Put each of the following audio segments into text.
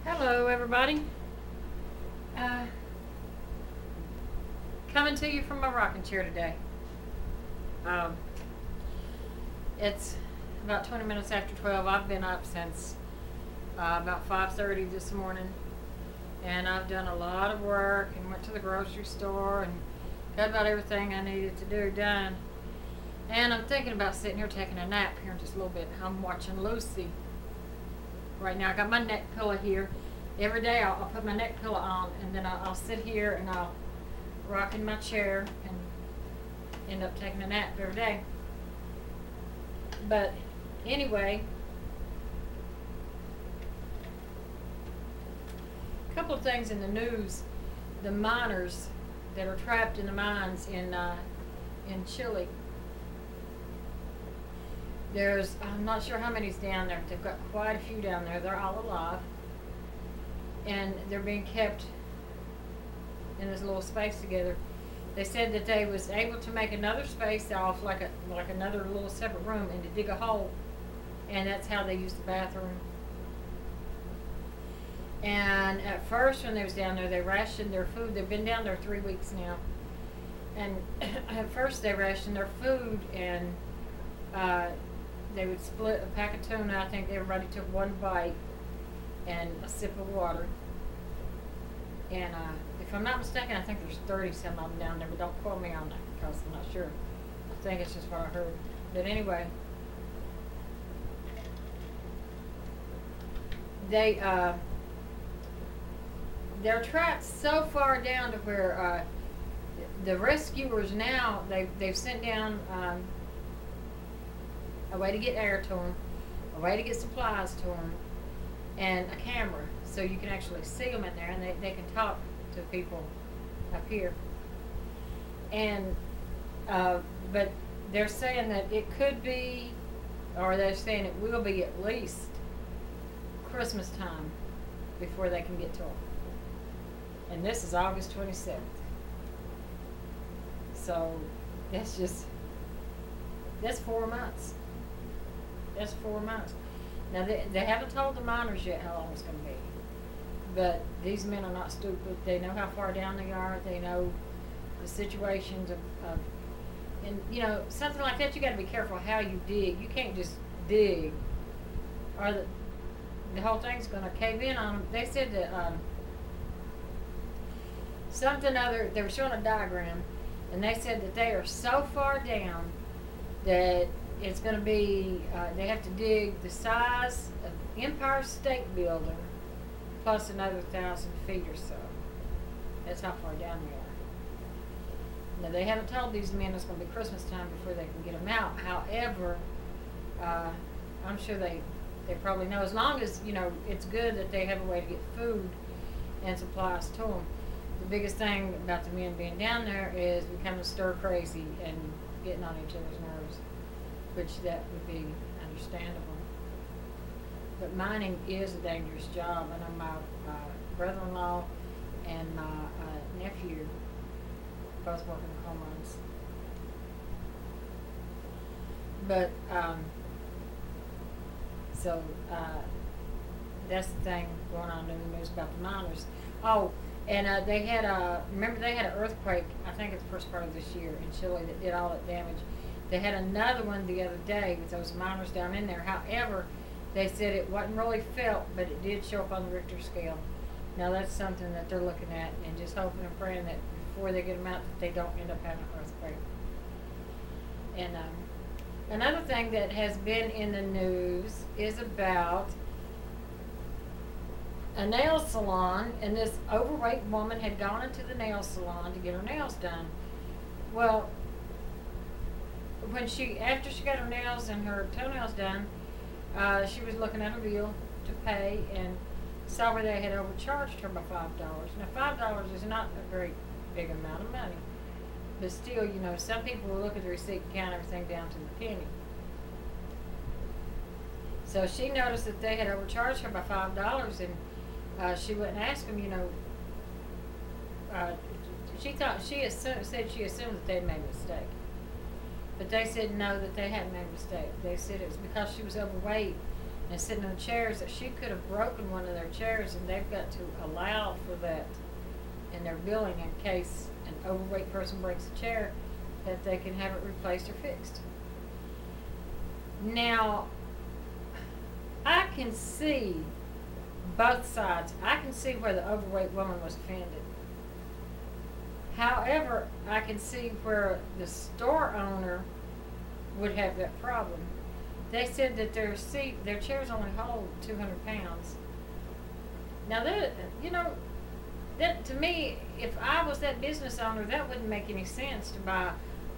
Hello, everybody. Uh, Coming to you from my rocking chair today. Um, it's about 20 minutes after 12. I've been up since about 5:30 this morning, and I've done a lot of work and went to the grocery store and got about everything I needed to do done. And I'm thinking about sitting here taking a nap here in just a little bit. I'm watching Lucy right now. I got my neck pillow here. Every day I'll put my neck pillow on, and then I'll sit here and I'll rock in my chair and end up taking a nap every day. But anyway, a couple of things in the news. The miners that are trapped in the mines in Chile. I'm not sure how many's down there, but they've got quite a few down there. They're all alive, and they're being kept in this little space together. They said that they was able to make another space off, like another little separate room, and to dig a hole, and that's how they used the bathroom. And at first, when they was down there, they rationed their food. They've been down there 3 weeks now, and at first they rationed their food, and they would split a pack of tuna. I think everybody took one bite and a sip of water. And if I'm not mistaken, I think there's 30 some of them down there, but don't quote me on that because I'm not sure. I think it's just what I heard. But anyway, they're trapped so far down to where the rescuers now they've sent down a way to get air to them, a way to get supplies to them, and a camera, so you can actually see them in there, and they can talk to people up here. And but they're saying that it could be, or they're saying it will be at least Christmas time before they can get to them. And this is August 27th. So that's 4 months. That's 4 months. Now, they haven't told the miners yet how long it's going to be. But these men are not stupid. They know how far down they are. They know the situations of and, you know, something like that, you got to be careful how you dig. You can't just dig, or the whole thing's going to cave in on them. They said that they were showing a diagram, and they said that they are so far down that it's going to be, they have to dig the size of Empire State Building plus another 1,000 feet or so. That's how far down they are. Now, they haven't told these men it's going to be Christmas time before they can get them out. However, I'm sure they probably know, as long as, you know, it's good that they have a way to get food and supplies to them. The biggest thing about the men being down there is becoming stir crazy and getting on each other's nerves, which that would be understandable. But mining is a dangerous job. I know my brother-in-law and my nephew both work in the coal mines. But so that's the thing going on in the news about the miners. Oh, and they had remember they had an earthquake, I think it's the first part of this year, in Chile, that did all that damage. They had another one the other day with those miners down in there. However, they said it wasn't really felt, but it did show up on the Richter scale. Now that's something that they're looking at, and just hoping and praying that before they get them out, that they don't end up having an earthquake. And another thing that has been in the news is about a nail salon, and this overweight woman had gone into the nail salon to get her nails done. Well, after she got her nails and her toenails done, she was looking at her bill to pay and saw where they had overcharged her by $5. Now, $5 is not a very big amount of money, but still, you know, some people will look at the receipt and count everything down to the penny. So she noticed that they had overcharged her by $5, and she went and asked them, you know, she assumed that they'd made a mistake. But they said no, that they hadn't made a mistake. They said it was because she was overweight and sitting in the chairs that she could have broken one of their chairs, and they've got to allow for that in their billing in case an overweight person breaks a chair, that they can have it replaced or fixed. Now, I can see both sides. I can see where the overweight woman was offended. However, I can see where the store owner would have that problem. They said that their chairs only hold 200 pounds. Now that, that to me, if I was that business owner, that wouldn't make any sense to buy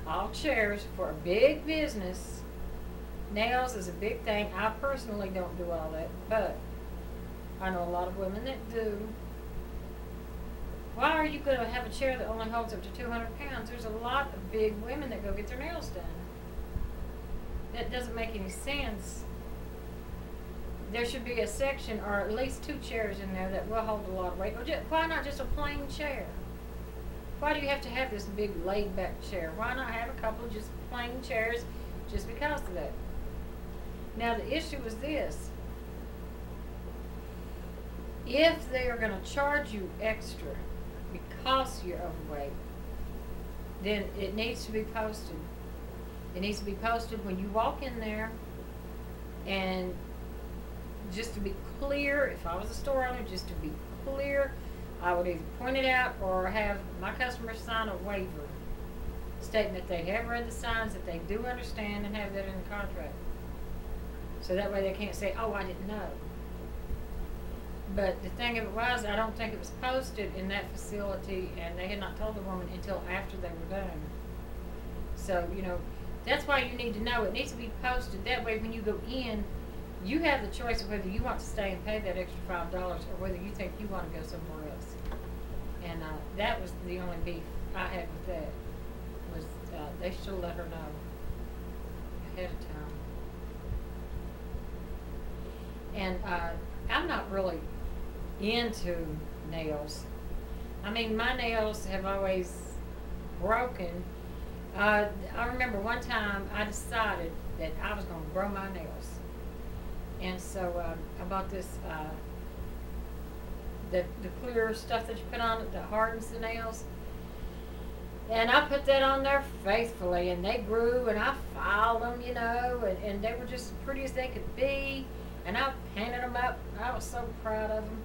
all chairs for a big business. Nails is a big thing. I personally don't do all that, but I know a lot of women that do. Why are you going to have a chair that only holds up to 200 pounds? There's a lot of big women that go get their nails done. That doesn't make any sense. There should be a section, or at least 2 chairs in there that will hold a lot of weight. Or why not just a plain chair? Why do you have to have this big laid back chair? Why not have a couple of just plain chairs just because of that? Now the issue is this. If they are going to charge you extra because you're overweight, then it needs to be posted. It needs to be posted when you walk in there, and just to be clear, if I was a store owner, just to be clear, I would either point it out or have my customers sign a waiver stating that they have read the signs, that they do understand, and have that in the contract. So that way they can't say, oh, I didn't know. But the thing of it was, I don't think it was posted in that facility, and they had not told the woman until after they were done. So, that's why you need to know. It needs to be posted. That way when you go in, you have the choice of whether you want to stay and pay that extra $5 or whether you think you want to go somewhere else. And that was the only beef I had with that, was they should have let her know ahead of time. And I'm not really into nails. I mean, my nails have always broken. I remember one time I decided that I was going to grow my nails. And so I bought this, the clear stuff that you put on it that hardens the nails. And I put that on there faithfully, and they grew, and I filed them, and they were just as pretty as they could be. And I painted them up. I was so proud of them.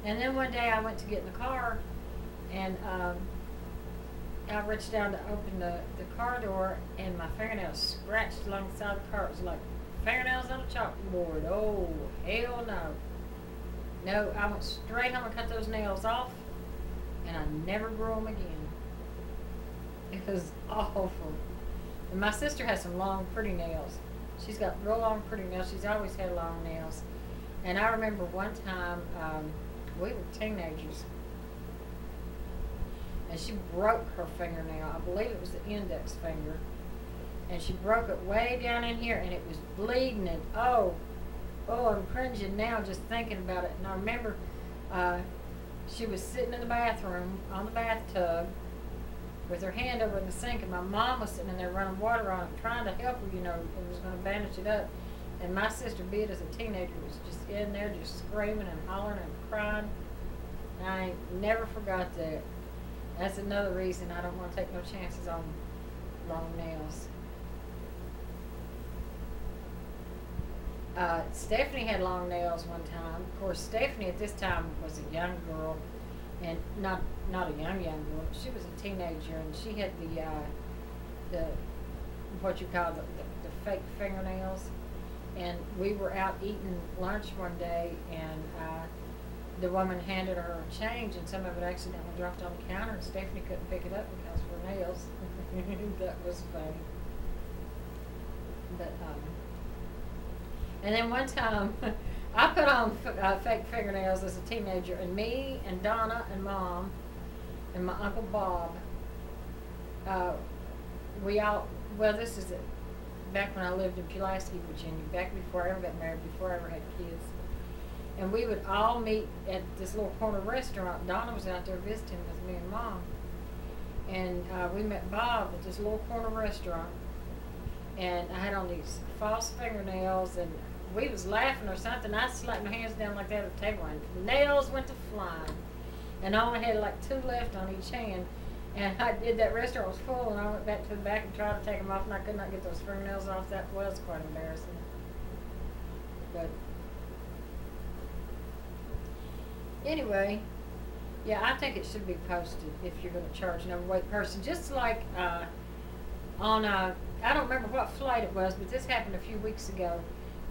And then one day I went to get in the car, and I reached down to open the car door, and my fingernails scratched along the side of the car. It was like fingernails on a chalkboard. Oh, hell no. No, I went straight home and cut those nails off, and I never grew them again. It was awful. And my sister has some long, pretty nails. She's got real long, pretty nails. She's always had long nails. And I remember one time, we were teenagers, and she broke her fingernail. I believe it was the index finger. And she broke it way down in here, and it was bleeding, and oh, I'm cringing now just thinking about it. And I remember she was sitting in the bathroom on the bathtub with her hand over in the sink, and my mom was sitting in there running water on it, trying to help her, and was going to bandage it up. And my sister Bid, as a teenager, was just in there just screaming and hollering and crying. And I never forgot that. That's another reason I don't want to take no chances on long nails. Stephanie had long nails one time. Of course, Stephanie at this time was a young girl, and not a young girl. She was a teenager, and she had the what you call the fake fingernails. And we were out eating lunch one day, and the woman handed her a change, and some of it accidentally dropped on the counter, and Stephanie couldn't pick it up because of her nails. That was funny. But and then one time, I put on fake fingernails as a teenager, and me and Donna and Mom and my Uncle Bob, this is back when I lived in Pulaski, Virginia, back before I ever got married, before I ever had kids. And we would all meet at this little corner restaurant. Donna was out there visiting with me and Mom. And we met Bob at this little corner restaurant. And I had on these false fingernails, and we was laughing or something. I slapped my hands down like that at the table, and nails went to flying. And I only had like 2 left on each hand. And I did, that restaurant was full, and I went back to the back and tried to take them off, and I could not get those fingernails off. That was quite embarrassing. But anyway, yeah, I think it should be posted if you're going to charge an overweight person. Just like on a, I don't remember what flight it was, but this happened a few weeks ago.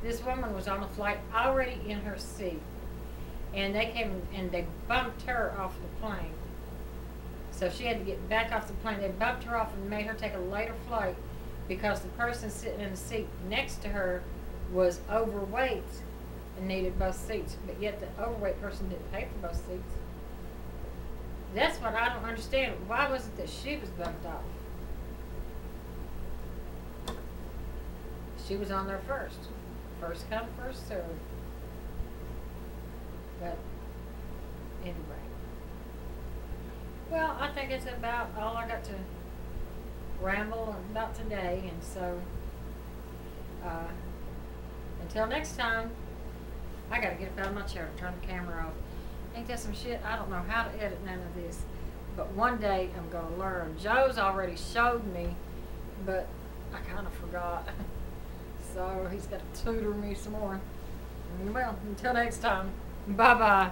This woman was on a flight already in her seat, and they came and they bumped her off the plane. So she had to get back off the plane. They bumped her off and made her take a later flight because the person sitting in the seat next to her was overweight and needed both seats. But yet the overweight person didn't pay for both seats. That's what I don't understand. Why was it that she was bumped off? She was on there first. First come, first served. But anyway. Well, I think it's about all I got to ramble about today, and so until next time, I gotta get up out of my chair and turn the camera off. Ain't that some shit? I don't know how to edit none of this, but one day I'm gonna learn. Joe's already showed me, but I kind of forgot, so he's got to tutor me some more. Well, until next time, bye bye.